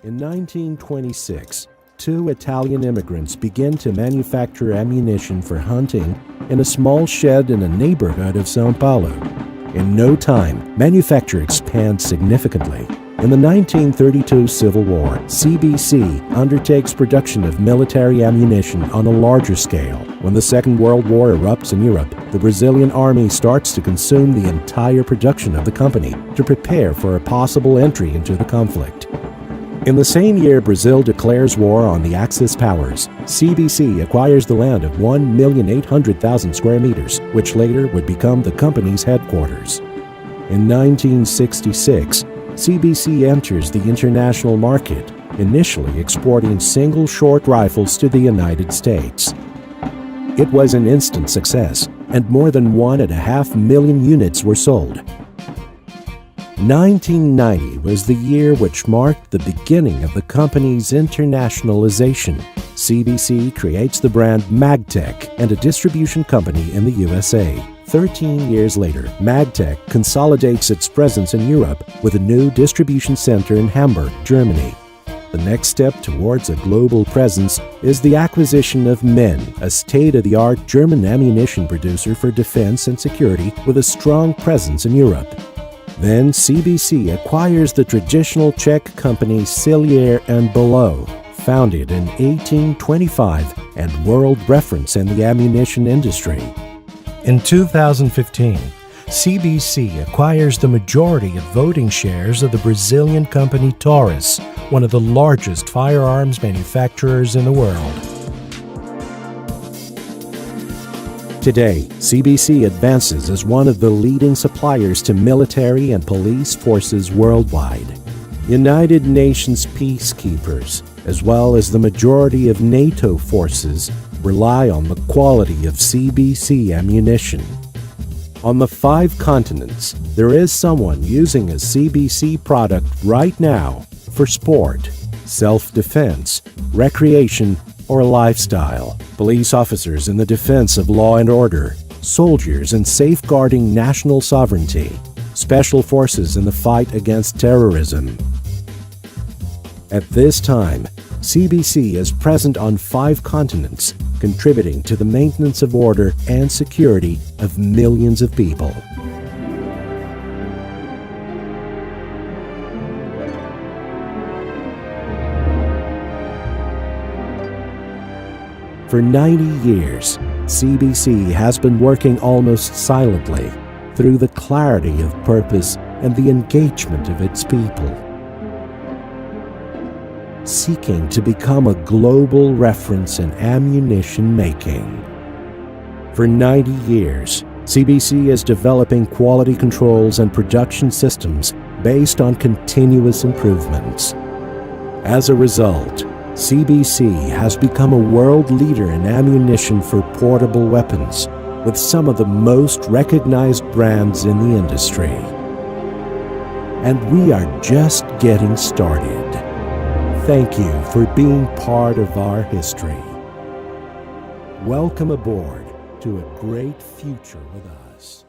In 1926, two Italian immigrants begin to manufacture ammunition for hunting in a small shed in a neighborhood of São Paulo. In no time, manufacture expands significantly. In the 1932 Civil War, CBC undertakes production of military ammunition on a larger scale. When the Second World War erupts in Europe, the Brazilian army starts to consume the entire production of the company to prepare for a possible entry into the conflict. In the same year Brazil declares war on the Axis powers, CBC acquires the land of 1,800,000 square meters, which later would become the company's headquarters. In 1966, CBC enters the international market, initially exporting single short rifles to the United States. It was an instant success, and more than 1.5 million units were sold. 1990 was the year which marked the beginning of the company's internationalization. CBC creates the brand Magtech and a distribution company in the USA. 13 years later, Magtech consolidates its presence in Europe with a new distribution center in Hamburg, Germany. The next step towards a global presence is the acquisition of MIN, a state-of-the-art German ammunition producer for defense and security with a strong presence in Europe. Then CBC acquires the traditional Czech company Sillier & Below, founded in 1825 and world reference in the ammunition industry. In 2015, CBC acquires the majority of voting shares of the Brazilian company Taurus, one of the largest firearms manufacturers in the world. Today, CBC advances as one of the leading suppliers to military and police forces worldwide. United Nations peacekeepers, as well as the majority of NATO forces, rely on the quality of CBC ammunition. On the 5 continents, there is someone using a CBC product right now for sport, self-defense, recreation, or lifestyle. Police officers in the defense of law and order, soldiers in safeguarding national sovereignty, special forces in the fight against terrorism. At this time, CBC is present on 5 continents, contributing to the maintenance of order and security of millions of people. For 90 years, CBC has been working almost silently through the clarity of purpose and the engagement of its people, seeking to become a global reference in ammunition making. For 90 years, CBC is developing quality controls and production systems based on continuous improvements. As a result, CBC has become a world leader in ammunition for portable weapons, with some of the most recognized brands in the industry. And we are just getting started. Thank you for being part of our history. Welcome aboard to a great future with us.